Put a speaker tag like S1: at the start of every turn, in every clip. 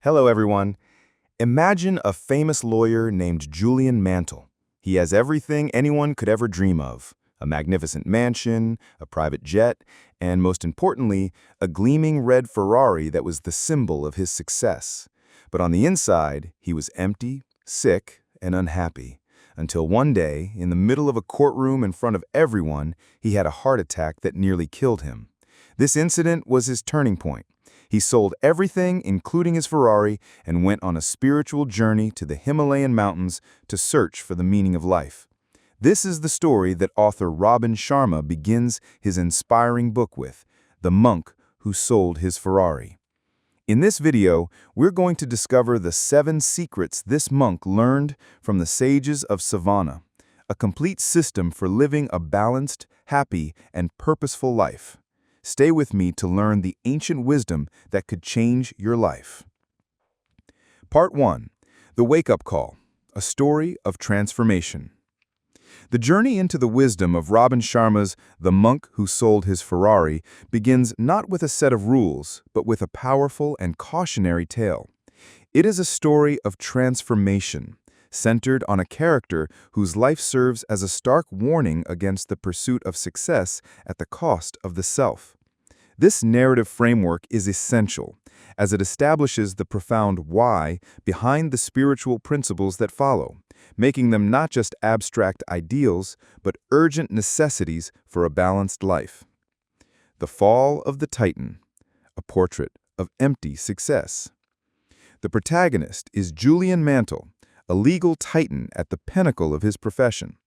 S1: Hello, everyone. Imagine a famous lawyer named Julian Mantle. He has everything anyone could ever dream of: a magnificent mansion, a private jet, and most importantly, a gleaming red Ferrari that was the symbol of his success. But on the inside, he was empty, sick, and unhappy. Until one day, in the middle of a courtroom in front of everyone, he had a heart attack that nearly killed him. This incident was his turning point. He sold everything, including his Ferrari, and went on a spiritual journey to the Himalayan mountains to search for the meaning of life. This is the story that author Robin Sharma begins his inspiring book with, The Monk Who Sold His Ferrari. In this video, we're going to discover the 7 secrets this monk learned from the sages of Savannah, a complete system for living a balanced, happy, and purposeful life. Stay with me to learn the ancient wisdom that could change your life. Part 1. The Wake-Up Call, a story of transformation. The journey into the wisdom of Robin Sharma's The Monk Who Sold His Ferrari begins not with a set of rules, but with a powerful and cautionary tale. It is a story of transformation, centered on a character whose life serves as a stark warning against the pursuit of success at the cost of the self. This narrative framework is essential, as it establishes the profound why behind the spiritual principles that follow, making them not just abstract ideals, but urgent necessities for a balanced life. The Fall of the Titan, a portrait of empty success. The protagonist is Julian Mantle, a legal titan at the pinnacle of his profession.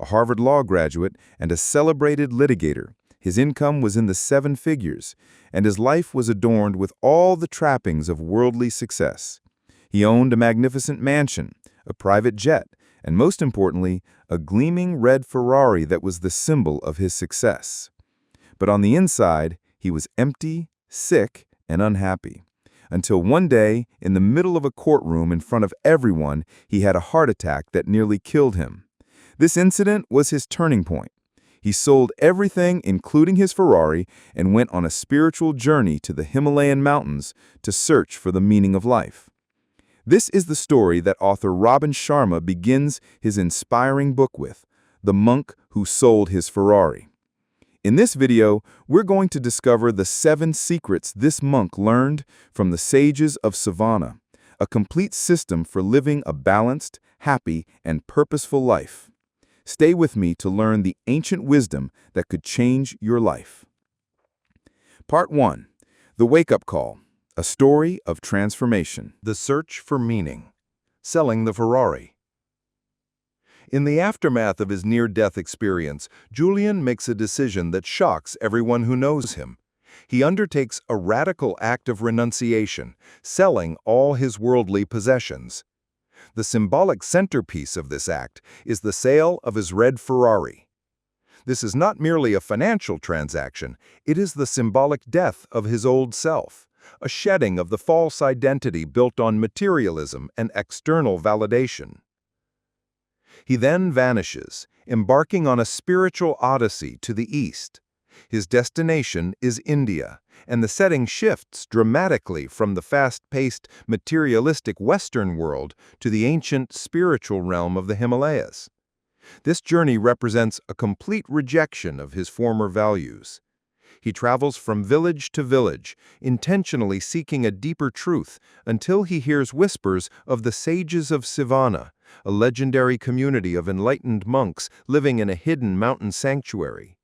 S1: A Harvard Law graduate and a celebrated litigator, his income was in the 7 figures, and his life was adorned with all the trappings of worldly success. He owned a magnificent mansion, a private jet, and most importantly, a gleaming red Ferrari that was the symbol of his success. But on the inside, he was empty, sick, and unhappy. Until one day, in the middle of a courtroom in front of everyone, he had a heart attack that nearly killed him. This incident was his turning point. He sold everything, including his Ferrari, and went on a spiritual journey to the Himalayan mountains to search for the meaning of life. This is the story that author Robin Sharma begins his inspiring book with, The Monk Who Sold His Ferrari. In this video, we're going to discover the 7 secrets this monk learned from the sages of Savannah, a complete system for living a balanced, happy, and purposeful life. Stay with me to learn the ancient wisdom that could change your life. Part 1. The Wake-Up Call, a story of transformation. The Search for Meaning. Selling the Ferrari. In the aftermath of his near-death experience, Julian makes a decision that shocks everyone who knows him. He undertakes a radical act of renunciation, selling all his worldly possessions. The symbolic centerpiece of this act is the sale of his red Ferrari. This is not merely a financial transaction, it is the symbolic death of his old self, a shedding of the false identity built on materialism and external validation. He then vanishes, embarking on a spiritual odyssey to the east. His destination is India, and the setting shifts dramatically from the fast-paced, materialistic Western world to the ancient spiritual realm of the Himalayas. This journey represents a complete rejection of his former values. He travels from village to village, intentionally seeking a deeper truth until he hears whispers of the sages of Savannah, a legendary community of enlightened monks living in a hidden mountain sanctuary.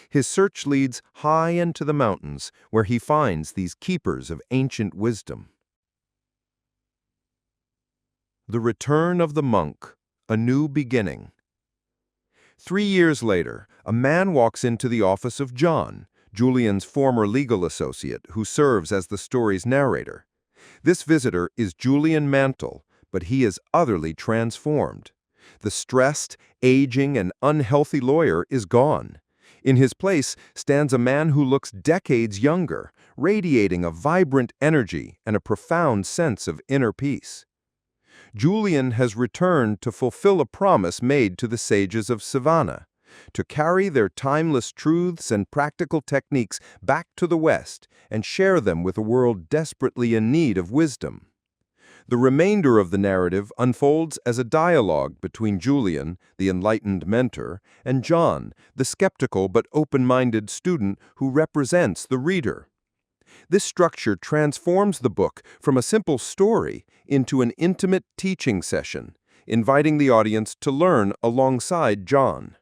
S1: His search leads high into the mountains, where he finds these keepers of ancient wisdom. The Return of the Monk, a New Beginning. 3 years later, a man walks into the office of John, Julian's former legal associate, who serves as the story's narrator. This visitor is Julian Mantle, but he is utterly transformed. The stressed, aging, and unhealthy lawyer is gone. In his place stands a man who looks decades younger, radiating a vibrant energy and a profound sense of inner peace. Julian has returned to fulfill a promise made to the sages of Savannah, to carry their timeless truths and practical techniques back to the West and share them with a world desperately in need of wisdom.
S2: The remainder of the narrative unfolds as a dialogue between Julian, the enlightened mentor, and John, the skeptical but open-minded student who represents the reader. This structure transforms the book from a simple story into an intimate teaching session, inviting the audience to learn alongside John.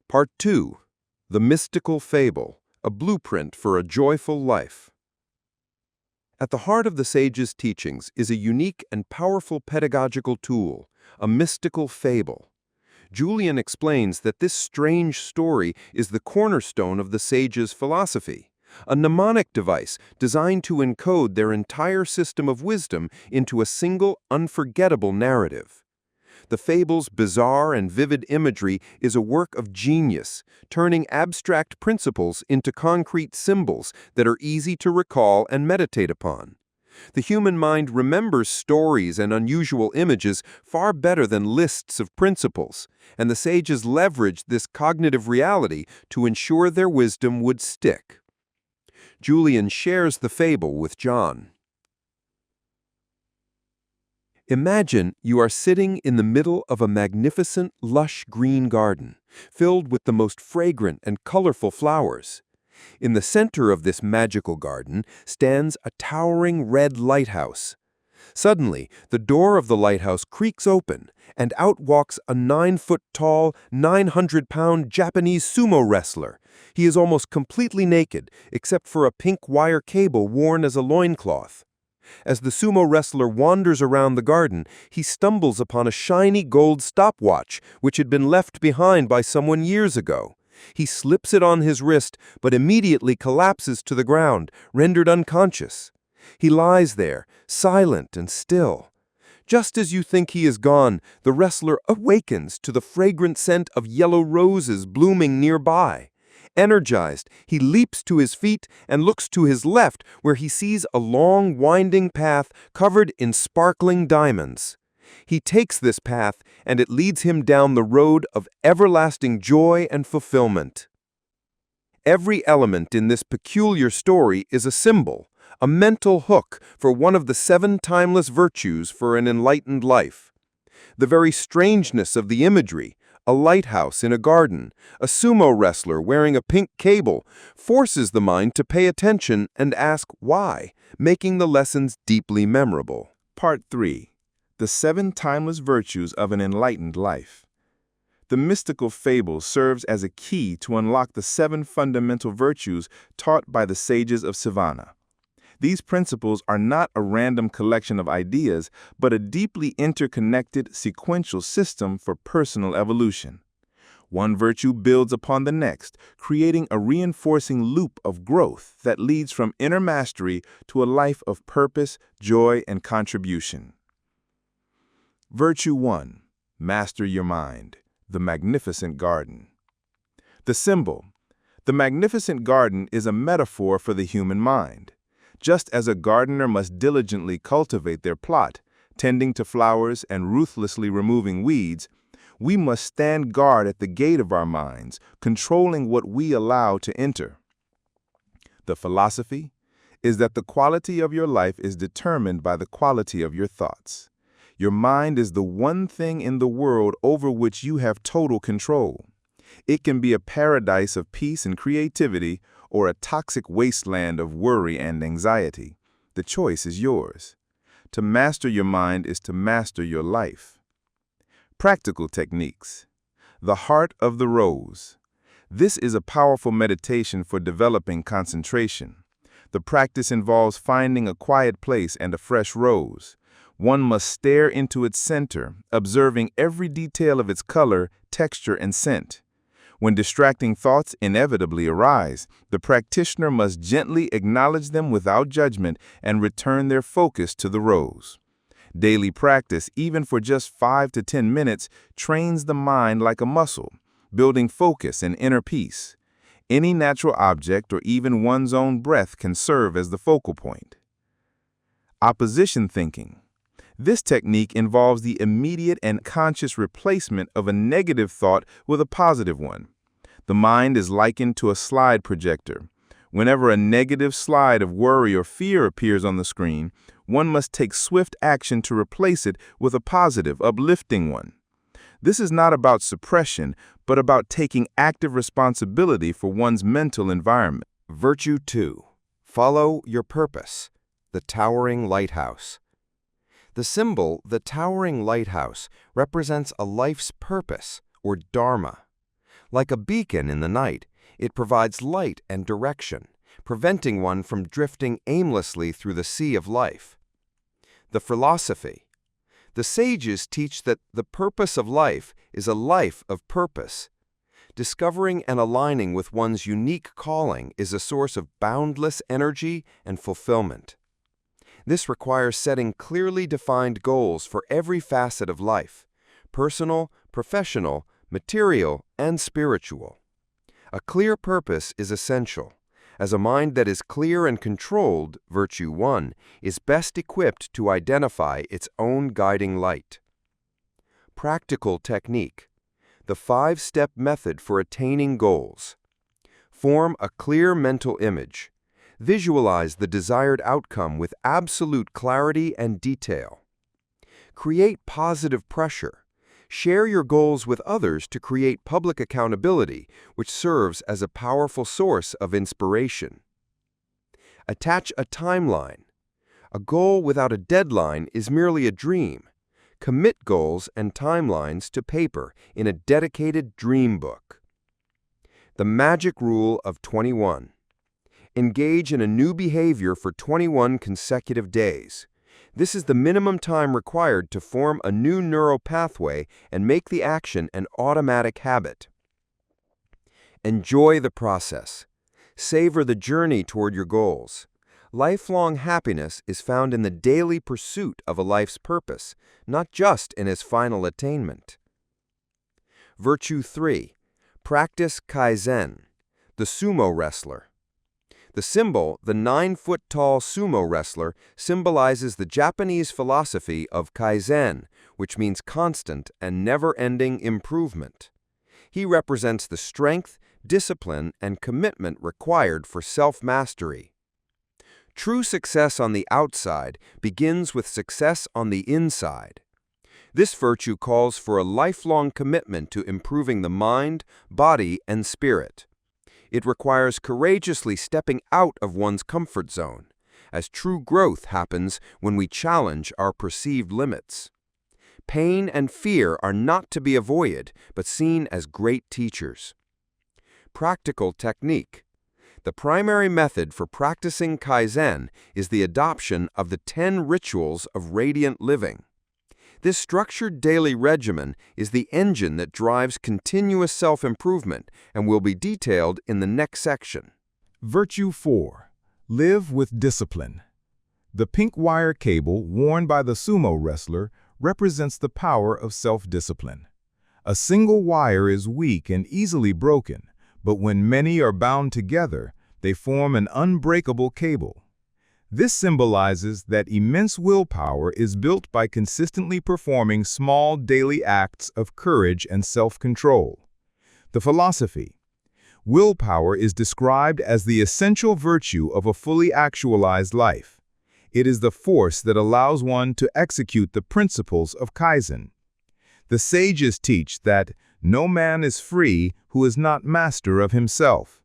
S2: Part 2. The Mystical Fable, a Blueprint for a Joyful Life. At the heart of the sage's teachings is a unique and powerful pedagogical tool, a mystical fable. Julian explains that this strange story is the cornerstone of the sage's philosophy, a mnemonic device designed to encode their entire system of wisdom into a single, unforgettable narrative. The fable's bizarre and vivid imagery is a work of genius, turning abstract principles into concrete symbols that are easy to recall and meditate upon. The human mind remembers stories and unusual images far better than lists of principles, and the sages leveraged this cognitive reality to ensure their wisdom would stick. Julian shares the fable with John. Imagine you are sitting in the middle of a magnificent, lush green garden, filled with the most fragrant and colorful flowers. In the center of this magical garden stands a towering red lighthouse. Suddenly, the door of the lighthouse creaks open, and out walks a 9-foot-tall, 900-pound Japanese sumo wrestler. He is almost completely naked, except for a pink wire cable worn as a loincloth. As the sumo wrestler wanders around the garden, he stumbles upon a shiny gold stopwatch, which had been left behind by someone years ago. He slips it on his wrist, but immediately collapses to the ground, rendered unconscious. He lies there, silent and still. Just as you think he is gone, the wrestler awakens to the fragrant scent of yellow roses blooming nearby. Energized, he leaps to his feet and looks to his left, where he sees a long, winding path covered in sparkling diamonds. He takes this path, and it leads him down the road of everlasting joy and fulfillment. Every element in this peculiar story is a symbol, a mental hook for one of the 7 timeless virtues for an enlightened life. The very strangeness of the imagery, a lighthouse in a garden, a sumo wrestler wearing a pink cable, forces the mind to pay attention and ask why, making the lessons deeply memorable.
S1: Part 3. The 7 timeless virtues of an enlightened life. The mystical fable serves as a key to unlock the 7 fundamental virtues taught by the sages of Savannah. These principles are not a random collection of ideas, but a deeply interconnected sequential system for personal evolution. One virtue builds upon the next, creating a reinforcing loop of growth that leads from inner mastery to a life of purpose, joy, and contribution. Virtue 1. Master your mind. The magnificent garden. The symbol. The magnificent garden is a metaphor for the human mind. Just as a gardener must diligently cultivate their plot, tending to flowers and ruthlessly removing weeds, we must stand guard at the gate of our minds, controlling what we allow to enter. The philosophy is that the quality of your life is determined by the quality of your thoughts. Your mind is the one thing in the world over which you have total control. It can be a paradise of peace and creativity, or a toxic wasteland of worry and anxiety. The choice is yours. To master your mind is to master your life. Practical techniques. The heart of the rose. This is a powerful meditation for developing concentration. The practice involves finding a quiet place and a fresh rose. One must stare into its center, observing every detail of its color, texture, and scent. When distracting thoughts inevitably arise, the practitioner must gently acknowledge them without judgment and return their focus to the rose. Daily practice, even for just 5 to 10 minutes, trains the mind like a muscle, building focus and inner peace. Any natural object or even one's own breath can serve as the focal point. Opposition thinking. This technique involves the immediate and conscious replacement of a negative thought with a positive one. The mind is likened to a slide projector. Whenever a negative slide of worry or fear appears on the screen, one must take swift action to replace it with a positive, uplifting one. This is not about suppression, but about taking active responsibility for one's mental environment.
S2: Virtue 2. Follow your purpose. The towering lighthouse. The symbol, the towering lighthouse, represents a life's purpose, or dharma. Like a beacon in the night, it provides light and direction, preventing one from drifting aimlessly through the sea of life. The philosophy. The sages teach that the purpose of life is a life of purpose. Discovering and aligning with one's unique calling is a source of boundless energy and fulfillment. This requires setting clearly defined goals for every facet of life: personal, professional, material, and spiritual. A clear purpose is essential, as a mind that is clear and controlled, virtue 1, is best equipped to identify its own guiding light. Practical technique. The 5-step method for attaining goals. Form a clear mental image. Visualize the desired outcome with absolute clarity and detail. Create positive pressure. Share your goals with others to create public accountability, which serves as a powerful source of inspiration. Attach a timeline. A goal without a deadline is merely a dream. Commit goals and timelines to paper in a dedicated dream book. The magic rule of 21. Engage in a new behavior for 21 consecutive days. This is the minimum time required to form a new neural pathway and make the action an automatic habit. Enjoy the process. Savor the journey toward your goals. Lifelong happiness is found in the daily pursuit of a life's purpose, not just in its final attainment. Virtue 3. Practice Kaizen. The sumo wrestler. The symbol, the 9-foot-tall sumo wrestler, symbolizes the Japanese philosophy of Kaizen, which means constant and never-ending improvement. He represents the strength, discipline, and commitment required for self-mastery. True success on the outside begins with success on the inside. This virtue calls for a lifelong commitment to improving the mind, body, and spirit. It requires courageously stepping out of one's comfort zone, as true growth happens when we challenge our perceived limits. Pain and fear are not to be avoided, but seen as great teachers. Practical technique. The primary method for practicing Kaizen is the adoption of the 10 rituals of radiant living. This structured daily regimen is the engine that drives continuous self-improvement and will be detailed in the next section.
S1: Virtue 4. Live with discipline. The pink wire cable worn by the sumo wrestler represents the power of self-discipline. A single wire is weak and easily broken, but when many are bound together, they form an unbreakable cable. This symbolizes that immense willpower is built by consistently performing small daily acts of courage and self-control. The philosophy. Willpower is described as the essential virtue of a fully actualized life. It is the force that allows one to execute the principles of Kaizen. The sages teach that no man is free who is not master of himself.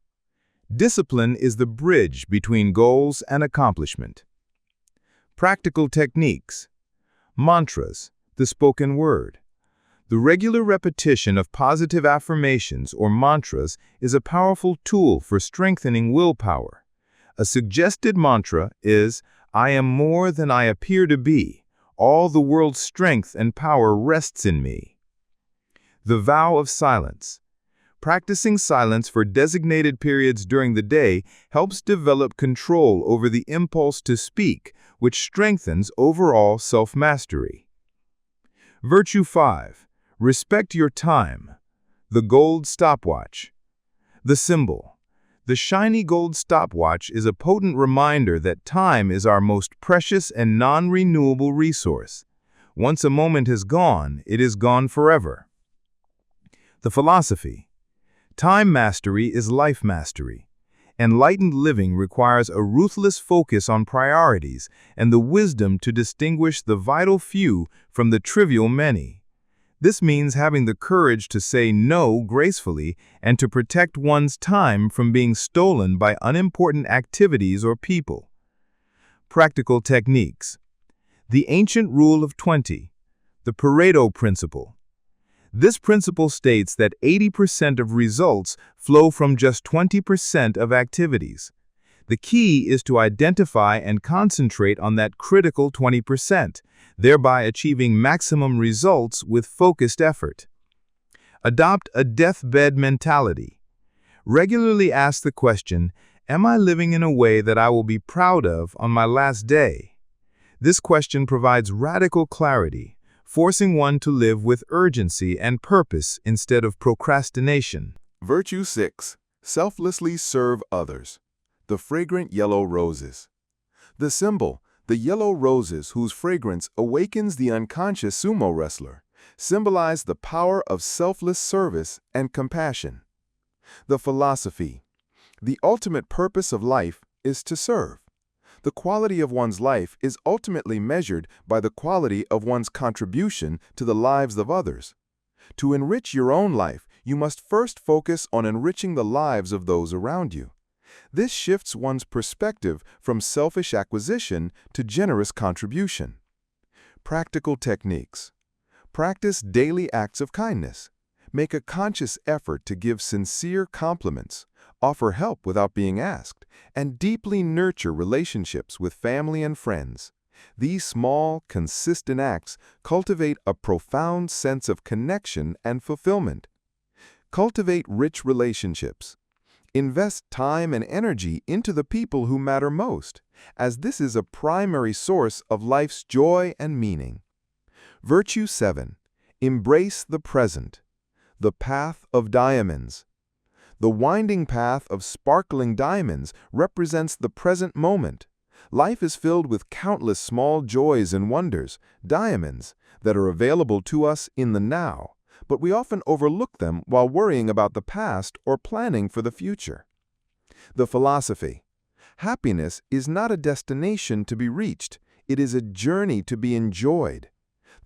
S1: Discipline is the bridge between goals and accomplishment. Practical techniques. Mantras, the spoken word. The regular repetition of positive affirmations or mantras is a powerful tool for strengthening willpower. A suggested mantra is, "I am more than I appear to be. All the world's strength and power rests in me." The vow of silence. Practicing silence for designated periods during the day helps develop control over the impulse to speak, which strengthens overall self-mastery. Virtue 5. Respect your time. The gold stopwatch. The symbol. The shiny gold stopwatch is a potent reminder that time is our most precious and non-renewable resource. Once a moment is gone, it is gone forever. The philosophy. Time mastery is life mastery. Enlightened living requires a ruthless focus on priorities and the wisdom to distinguish the vital few from the trivial many. This means having the courage to say no gracefully and to protect one's time from being stolen by unimportant activities or people. Practical techniques. The ancient rule of 20, the Pareto principle. This principle states that 80% of results flow from just 20% of activities. The key is to identify and concentrate on that critical 20%, thereby achieving maximum results with focused effort. Adopt a deathbed mentality. Regularly ask the question, am I living in a way that I will be proud of on my last day? This question provides radical clarity, forcing one to live with urgency and purpose instead of procrastination.
S3: Virtue 6. Selflessly serve others. The fragrant yellow roses. The symbol, the yellow roses whose fragrance awakens the unconscious sumo wrestler, symbolize the power of selfless service and compassion. The philosophy, the ultimate purpose of life is to serve. The quality of one's life is ultimately measured by the quality of one's contribution to the lives of others. To enrich your own life, you must first focus on enriching the lives of those around you. This shifts one's perspective from selfish acquisition to generous contribution. Practical techniques. Practice daily acts of kindness. Make a conscious effort to give sincere compliments, offer help without being asked, and deeply nurture relationships with family and friends. These small, consistent acts cultivate a profound sense of connection and fulfillment. Cultivate rich relationships. Invest time and energy into the people who matter most, as this is a primary source of life's joy and meaning. Virtue 7. Embrace the present. The path of diamonds. The winding path of sparkling diamonds represents the present moment. Life is filled with countless small joys and wonders, diamonds, that are available to us in the now, but we often overlook them while worrying about the past or planning for the future. The philosophy. Happiness is not a destination to be reached, it is a journey to be enjoyed.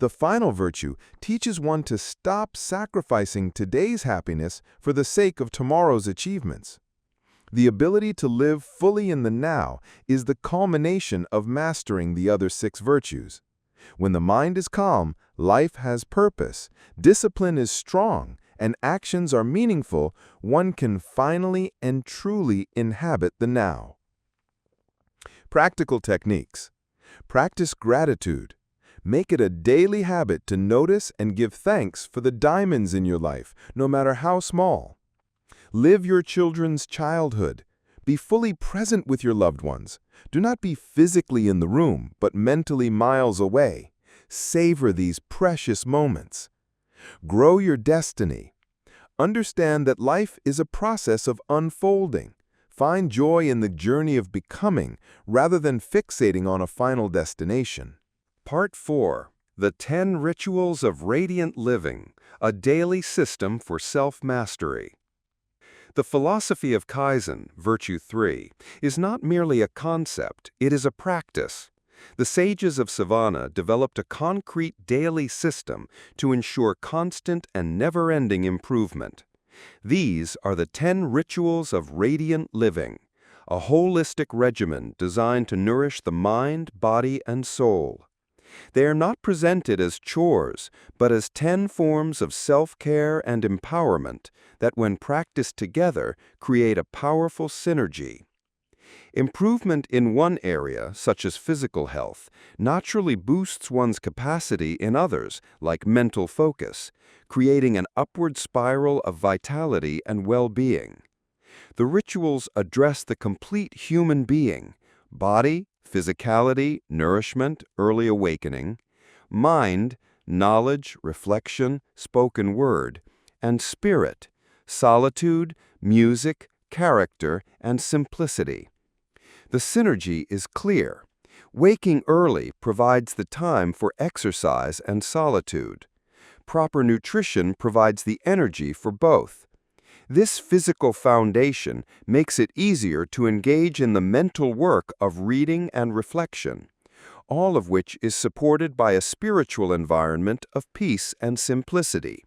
S3: The final virtue teaches one to stop sacrificing today's happiness for the sake of tomorrow's achievements. The ability to live fully in the now is the culmination of mastering the other 6 virtues. When the mind is calm, life has purpose, discipline is strong, and actions are meaningful, one can finally and truly inhabit the now. Practical techniques. Practice gratitude. Make it a daily habit to notice and give thanks for the diamonds in your life, no matter how small. Live your children's childhood. Be fully present with your loved ones. Do not be physically in the room, but mentally miles away. Savor these precious moments. Grow your destiny. Understand that life is a process of unfolding. Find joy in the journey of becoming rather than fixating on a final destination.
S2: Part 4. The 10 Rituals of Radiant Living, a daily system for self-mastery. The philosophy of Kaizen, Virtue 3, is not merely a concept, it is a practice. The sages of Savannah developed a concrete daily system to ensure constant and never-ending improvement. These are the 10 Rituals of Radiant Living, a holistic regimen designed to nourish the mind, body, and soul. They are not presented as chores, but as 10 forms of self-care and empowerment that, when practiced together, create a powerful synergy. Improvement in one area, such as physical health, naturally boosts one's capacity in others, like mental focus, creating an upward spiral of vitality and well-being. The rituals address the complete human being: body, physicality, nourishment, early awakening; mind, knowledge, reflection, spoken word; and spirit, solitude, music, character, and simplicity. The synergy is clear. Waking early provides the time for exercise and solitude. Proper nutrition provides the energy for both. This physical foundation makes it easier to engage in the mental work of reading and reflection, all of which is supported by a spiritual environment of peace and simplicity.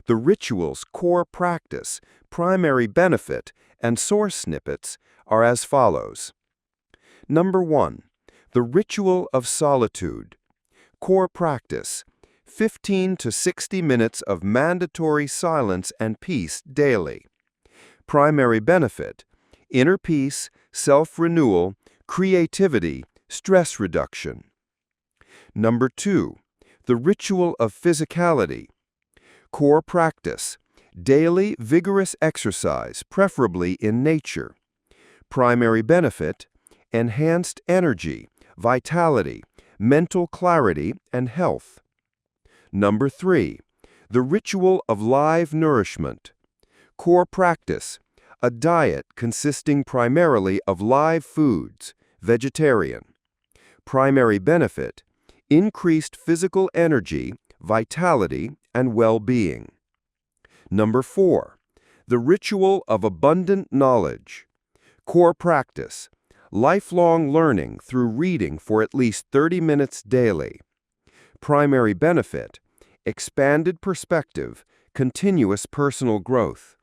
S2: The ritual's core practice, primary benefit, and source snippets are as follows. Number 1. The ritual of solitude. Core practice, 15 to 60 minutes of mandatory silence and peace daily. Primary benefit, inner peace, self-renewal, creativity, stress reduction. Number 2. The ritual of physicality. Core practice, daily vigorous exercise, preferably in nature. Primary benefit, enhanced energy, vitality, mental clarity, and health. Number 3. The ritual of live nourishment. Core practice, a diet consisting primarily of live foods, vegetarian. Primary benefit, increased physical energy, vitality, and well-being. Number 4. The ritual of abundant knowledge. Core practice, lifelong learning through reading for at least 30 minutes daily. Primary benefit, expanded perspective, continuous personal growth.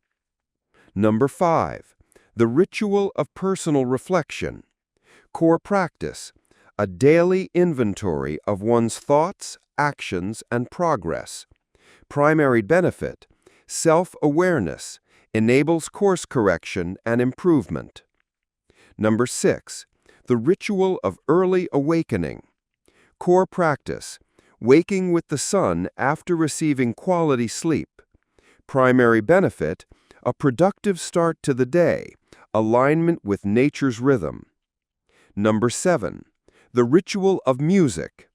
S2: Number 5. The ritual of personal reflection. Core practice, a daily inventory of one's thoughts, actions, and progress. Primary benefit, self-awareness, enables course correction and improvement. Number 6. The ritual of early awakening. Core practice, waking with the sun after receiving quality sleep. Primary benefit, a productive start to the day, alignment with nature's rhythm. Number 7. The ritual of music.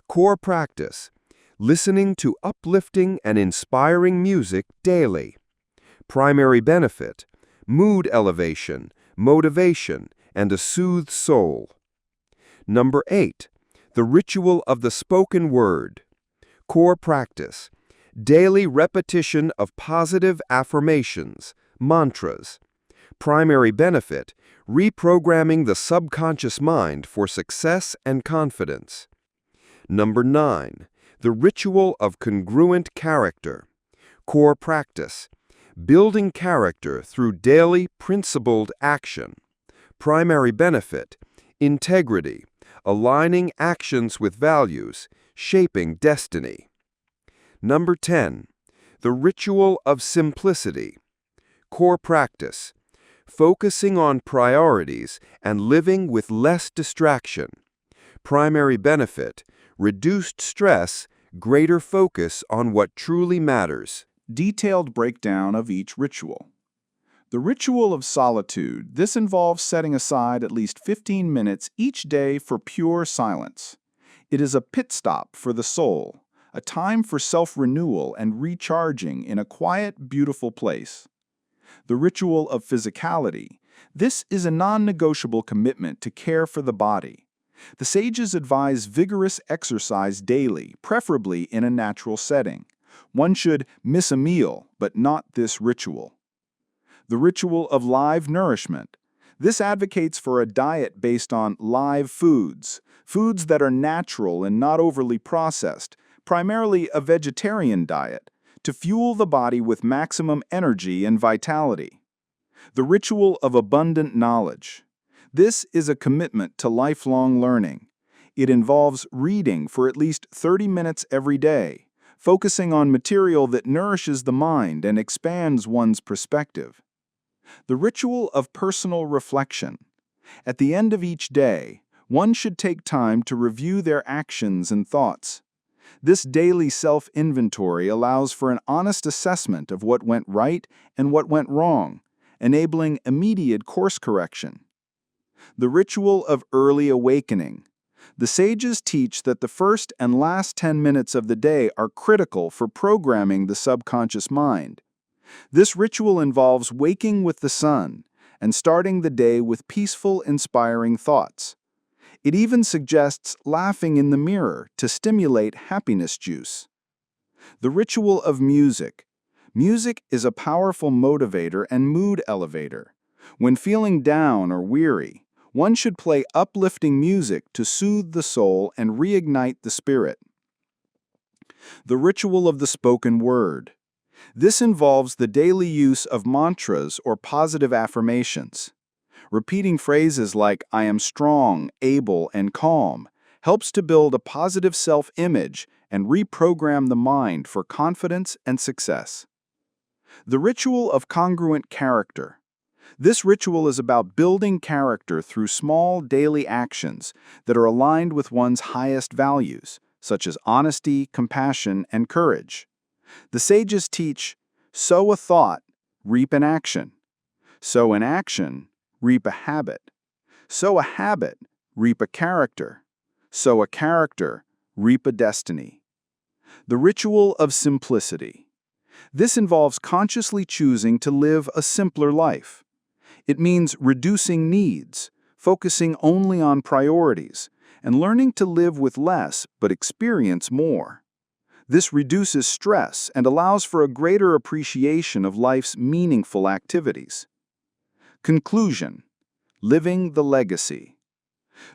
S2: Core practice, listening to uplifting and inspiring music daily. Primary benefit, mood elevation, motivation, and a soothed soul. Number 8. The ritual of the spoken word. Core practice, daily repetition of positive affirmations, mantras. Primary benefit, reprogramming the subconscious mind for success and confidence. Number 9. The ritual of congruent character. Core practice, building character through daily principled action. Primary benefit, integrity, aligning actions with values, shaping destiny. Number 10. The ritual of simplicity. Core practice, focusing on priorities and living with less distraction. Primary benefit, reduced stress, greater focus on what truly matters.
S4: Detailed breakdown of each ritual. The ritual of solitude. This involves setting aside at least 15 minutes each day for pure silence. It is a pit stop for the soul, a time for self-renewal and recharging in a quiet, beautiful place. The ritual of physicality. This is a non-negotiable commitment to care for the body. The sages advise vigorous exercise daily, preferably in a natural setting. One should miss a meal, but not this ritual. The ritual of live nourishment. This advocates for a diet based on live foods, foods that are natural and not overly processed, primarily a vegetarian diet, to fuel the body with maximum energy and vitality. The ritual of abundant knowledge. This is a commitment to lifelong learning. It involves reading for at least 30 minutes every day, focusing on material that nourishes the mind and expands one's perspective. The ritual of personal reflection. At the end of each day, one should take time to review their actions and thoughts. This daily self-inventory allows for an honest assessment of what went right and what went wrong, enabling immediate course correction. The ritual of early awakening. The sages teach that the first and last 10 minutes of the day are critical for programming the subconscious mind. This ritual involves waking with the sun and starting the day with peaceful, inspiring thoughts. It even suggests laughing in the mirror to stimulate happiness juice. The ritual of music. Music is a powerful motivator and mood elevator. When feeling down or weary, one should play uplifting music to soothe the soul and reignite the spirit. The ritual of the spoken word. This involves the daily use of mantras or positive affirmations. Repeating phrases like "I am strong, able, and calm" helps to build a positive self-image and reprogram the mind for confidence and success. The ritual of congruent character. This ritual is about building character through small daily actions that are aligned with one's highest values, such as honesty, compassion, and courage. The sages teach, sow a thought, reap an action. Sow an action, reap a habit. Sow a habit, reap a character. Sow a character, reap a destiny. The ritual of simplicity. This involves consciously choosing to live a simpler life. It means reducing needs, focusing only on priorities, and learning to live with less but experience more. This reduces stress and allows for a greater appreciation of life's meaningful activities. Conclusion: living the legacy.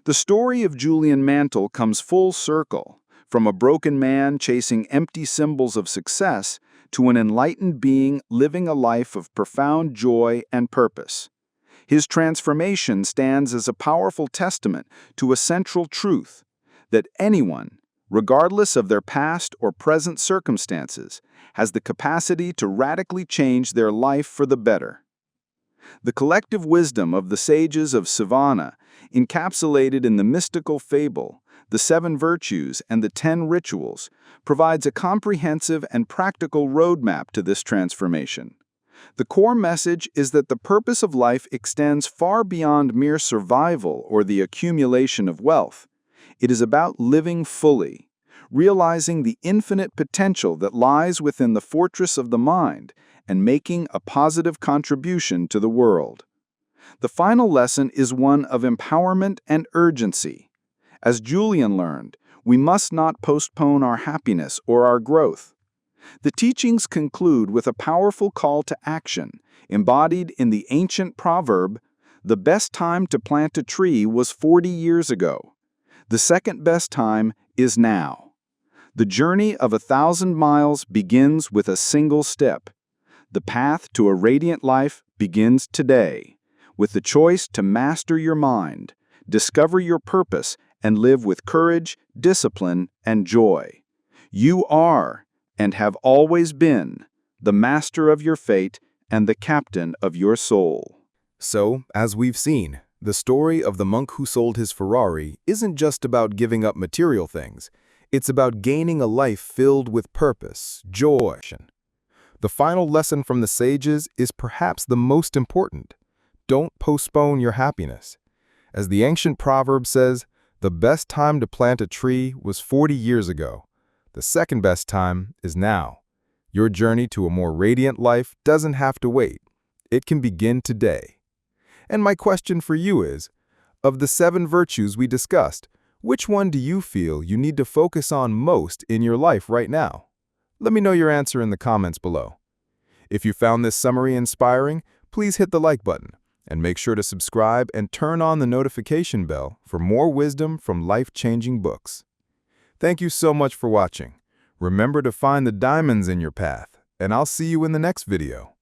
S4: The story of Julian Mantle comes full circle, from a broken man chasing empty symbols of success to an enlightened being living a life of profound joy and purpose. His transformation stands as a powerful testament to a central truth, that anyone, regardless of their past or present circumstances, has the capacity to radically change their life for the better. The collective wisdom of the sages of Savannah, encapsulated in the mystical fable, the 7 virtues, and the 10 rituals, provides a comprehensive and practical roadmap to this transformation. The core message is that the purpose of life extends far beyond mere survival or the accumulation of wealth. It is about living fully, realizing the infinite potential that lies within the fortress of the mind, and making a positive contribution to the world. The final lesson is one of empowerment and urgency. As Julian learned, we must not postpone our happiness or our growth. The teachings conclude with a powerful call to action, embodied in the ancient proverb, "The best time to plant a tree was 40 years ago. The second best time is now." The journey of 1,000 miles begins with a single step. The path to a radiant life begins today, with the choice to master your mind, discover your purpose, and live with courage, discipline, and joy. You are, and have always been, the master of your fate and the captain of your soul.
S1: So, as we've seen, the story of the monk who sold his Ferrari isn't just about giving up material things. It's about gaining a life filled with purpose, joy. The final lesson from the sages is perhaps the most important. Don't postpone your happiness. As the ancient proverb says, the best time to plant a tree was 40 years ago. The second best time is now. Your journey to a more radiant life doesn't have to wait. It can begin today. And my question for you is, of the 7 virtues we discussed, which one do you feel you need to focus on most in your life right now? Let me know your answer in the comments below. If you found this summary inspiring, please hit the like button and make sure to subscribe and turn on the notification bell for more wisdom from life-changing books. Thank you so much for watching. Remember to find the diamonds in your path, and I'll see you in the next video.